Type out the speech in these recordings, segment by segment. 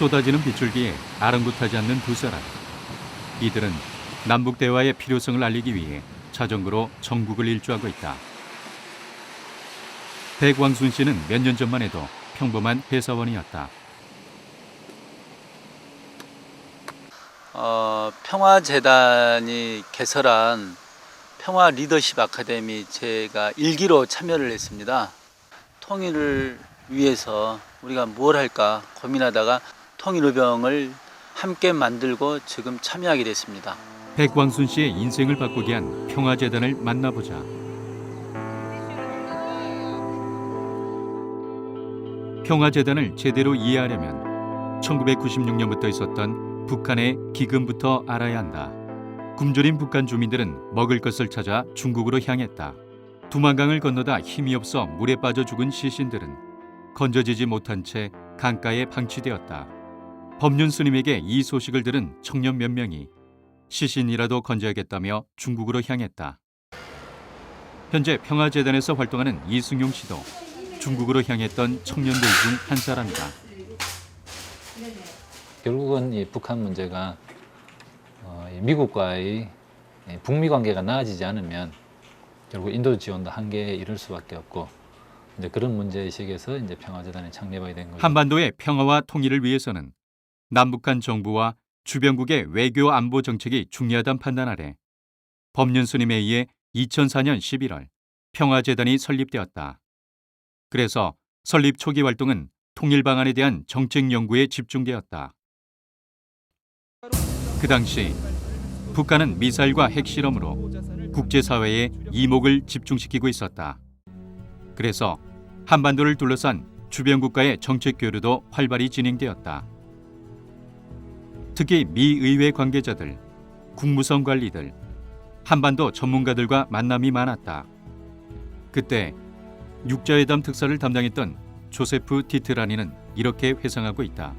쏟아지는 빗줄기에 아랑곳하지 않는 두 사람. 이들은 남북 대화의 필요성을 알리기 위해 자전거로 전국을 일주하고 있다. 백왕순 씨는 몇 년 전만 해도 평범한 회사원이었다. 평화재단이 개설한 평화 리더십 아카데미 제가 1기로 참여를 했습니다. 통일을 위해서 우리가 뭘 할까 고민하다가 통일의병을 함께 만들고 지금 참여하게 됐습니다. 백왕순 씨의 인생을 바꾸게 한 평화재단을 만나보자. 평화재단을 제대로 이해하려면 1996년부터 있었던 북한의 기근부터 알아야 한다. 굶주린 북한 주민들은 먹을 것을 찾아 중국으로 향했다. 두만강을 건너다 힘이 없어 물에 빠져 죽은 시신들은 건져지지 못한 채 강가에 방치되었다. 법륜 스님에게 이 소식을 들은 청년 몇 명이 시신이라도 건져야겠다며 중국으로 향했다. 현재 평화재단에서 활동하는 이승용 씨도 중국으로 향했던 청년들 중 한 사람이다. 결국은 이 북한 문제가 미국과의 북미 관계가 나아지지 않으면 결국 인도 지원도 한계에 이를 수밖에 없고 이제 그런 문제의식에서 이제 평화재단이 창립하게 된 거죠. 한반도의 평화와 통일을 위해서는 남북한 정부와 주변국의 외교 안보 정책이 중요하다는 판단 아래 법륜 스님에 의해 2004년 11월 평화재단이 설립되었다. 그래서 설립 초기 활동은 통일 방안에 대한 정책 연구에 집중되었다. 그 당시 북한은 미사일과 핵실험으로 국제사회의 이목을 집중시키고 있었다. 그래서 한반도를 둘러싼 주변 국가의 정책 교류도 활발히 진행되었다. 특히 미 의회 관계자들, 국무성 관리들, 한반도 전문가들과 만남이 많았다. 그때 육자회담 특사를 담당했던 조세프 티트라니는 이렇게 회상하고 있다.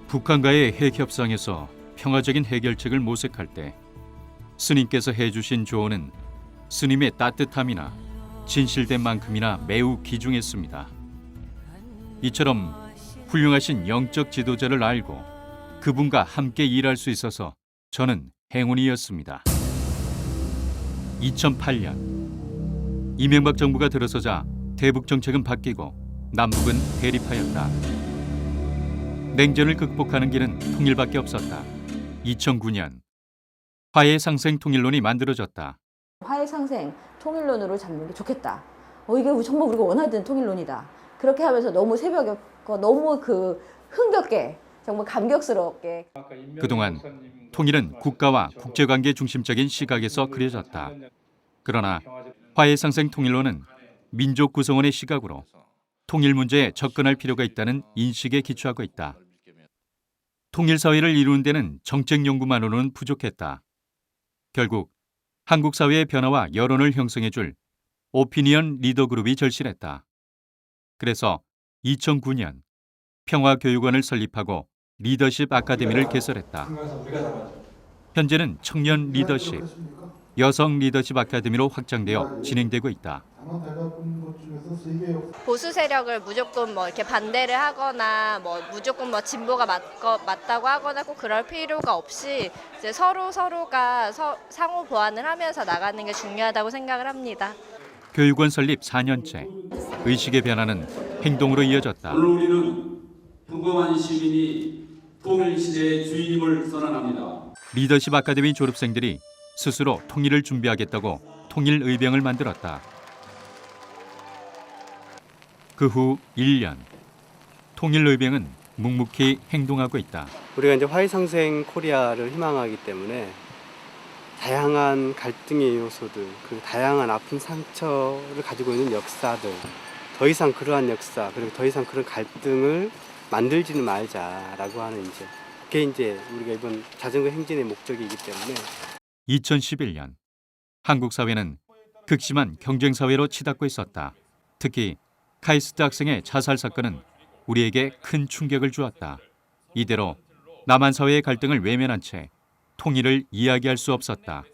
북한과의 핵 협상에서 평화적인 해결책을 모색할 때 스님께서 해주신 조언은 스님의 따뜻함이나 진실된 만큼이나 매우 귀중했습니다. 이처럼 훌륭하신 영적 지도자를 알고 그분과 함께 일할 수 있어서 저는 행운이었습니다. 2008년 이명박 정부가 들어서자 대북 정책은 바뀌고 남북은 대립하였다. 냉전을 극복하는 길은 통일밖에 없었다. 2009년 화해 상생 통일론이 만들어졌다. 화해 상생 통일론으로 잡는 게 좋겠다. 이게 정말 우리가 원하던 통일론이다. 그렇게 하면서 너무 새벽에 너무 흥겹게 정말 감격스럽게. 그동안 통일은 국가와 국제관계 중심적인 시각에서 그려졌다. 그러나 화해 상생 통일론은 민족 구성원의 시각으로 통일 문제에 접근할 필요가 있다는 인식에 기초하고 있다. 통일 사회를 이루는 데는 정책 연구만으로는 부족했다. 결국 한국 사회의 변화와 여론을 형성해줄 오피니언 리더 그룹이 절실했다. 그래서 2009년 평화교육원을 설립하고 리더십 아카데미를 개설했다. 현재는 청년 리더십, 여성 리더십 아카데미로 확장되어 진행되고 있다. 보수 세력을 무조건 이렇게 반대를 하거나 무조건 진보가 맞다고 하거나 꼭 그럴 필요가 없이 이제 서로가 상호 보완을 하면서 나가는 게 중요하다고 생각을 합니다. 교육원 설립 4년째 의식의 변화는 행동으로 이어졌다. 오늘 우리는 평범한 시민이 통일 시대의 주인임을 선언합니다. 리더십 아카데미 졸업생들이 스스로 통일을 준비하겠다고 통일의병을 만들었다. 그 후 1년, 통일의병은 묵묵히 행동하고 있다. 우리가 이제 화해상생 코리아를 희망하기 때문에 다양한 갈등의 요소들, 그 다양한 아픈 상처를 가지고 있는 역사들, 더 이상 그러한 역사, 그리고 더 이상 그런 갈등을 만들지는 말자라고 하는 그게 이제 우리가 이번 자전거 행진의 목적이기 때문에. 2011년 한국 사회는 극심한 경쟁 사회로 치닫고 있었다. 특히 카이스트 학생의 자살 사건은 우리에게 큰 충격을 주었다. 이대로 남한 사회의 갈등을 외면한 채 통일을 이야기할 수 없었다.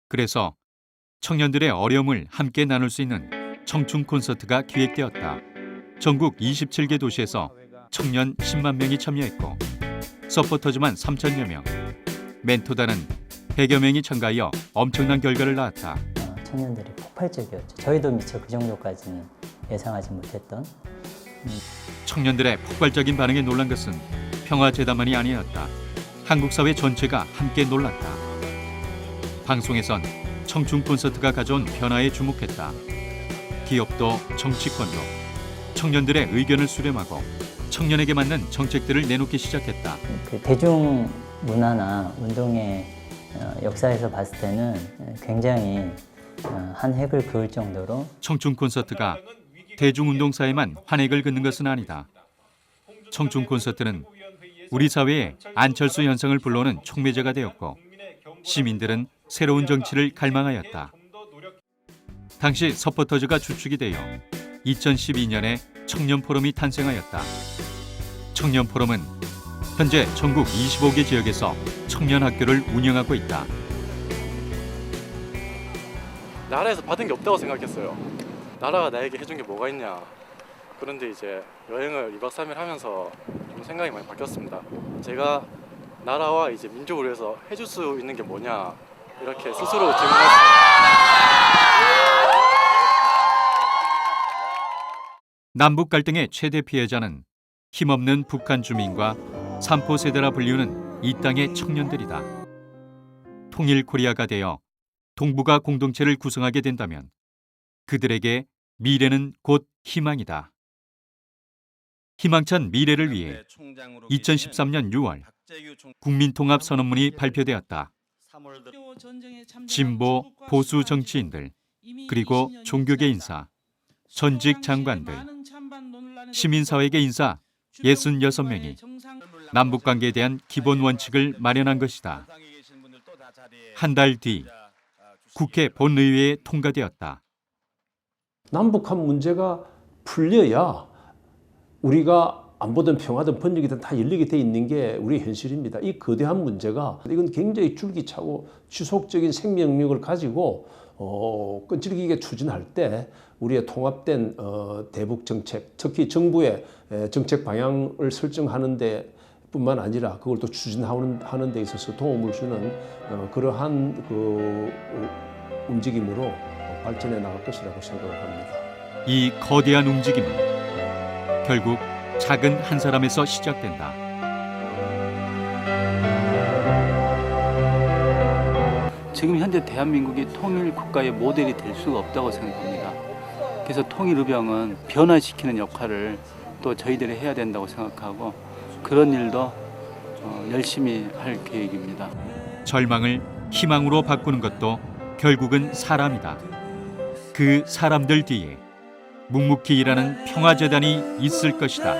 그래서 청년들의 어려움을 함께 나눌 수 있는 청춘 콘서트가 기획되었다. 전국 27개 도시에서 청년 10만 명이 참여했고 서포터즈만 3천여 명, 멘토단은 100여 명이 참가하여 엄청난 결과를 낳았다. 청년들이 폭발적이었죠. 저희도 미처 그 정도까지는 예상하지 못했던. 청년들의 폭발적인 반응에 놀란 것은 평화재단만이 아니었다. 한국 사회 전체가 함께 놀랐다. 방송에선 청춘 콘서트가 가져온 변화에 주목했다. 기업도 정치권도 청년들의 의견을 수렴하고 청년에게 맞는 정책들을 내놓기 시작했다. 그 대중 문화나 운동의 역사에서 봤을 때는 굉장히 한 획을 그을 정도로 청춘 콘서트가 대중운동사에만 환액을 긋는 것은 아니다. 청춘 콘서트는 우리 사회에 안철수 현상을 불러오는 촉매제가 되었고 시민들은 새로운 정치를 갈망하였다. 당시 서포터즈가 주축이 되어 2012년에 청년 포럼이 탄생하였다. 청년 포럼은 현재 전국 25개 지역에서 청년 학교를 운영하고 있다. 나라에서 받은 게 없다고 생각했어요. 나라가 나에게 해준 게 뭐가 있냐. 그런데 이제 여행을 2박 3일 하면서 좀 생각이 많이 바뀌었습니다. 제가 나라와 이제 민족을 위해서 해줄 수 있는 게 뭐냐 이렇게 스스로 질문했습니다. 남북 갈등의 최대 피해자는 힘없는 북한 주민과 삼포 세대라 불리우는 이 땅의 청년들이다. 통일 코리아가 되어 동북아 공동체를 구성하게 된다면 그들에게 미래는 곧 희망이다. 희망찬 미래를 위해 2013년 6월 국민통합선언문이 발표되었다. 진보, 보수 정치인들, 그리고 종교계 인사, 전직 장관들, 시민사회계 인사 66명이 남북관계에 대한 기본 원칙을 마련한 것이다. 한 달 뒤 국회 본의회에 통과되었다. 남북한 문제가 풀려야 우리가 안보든 평화든 번영이든 다 열리게 돼 있는 게 우리 현실입니다. 이 거대한 문제가 이건 굉장히 줄기차고 지속적인 생명력을 가지고 끈질기게 추진할 때 우리의 통합된 대북 정책, 특히 정부의 정책 방향을 설정하는 데 뿐만 아니라 그걸 또 추진하는 데 있어서 도움을 주는 그러한 그 움직임으로 발전해 나갈 것이라고 생각을 합니다. 이 거대한 움직임은 결국 작은 한 사람에서 시작된다. 지금 현재 대한민국이 통일 국가의 모델이 될 수가 없다고 생각합니다. 그래서 통일의병은 변화시키는 역할을 또 저희들이 해야 된다고 생각하고 그런 일도 열심히 할 계획입니다. 절망을 희망으로 바꾸는 것도 결국은 사람이다. 그 사람들 뒤에 묵묵히 일하는 평화재단이 있을 것이다.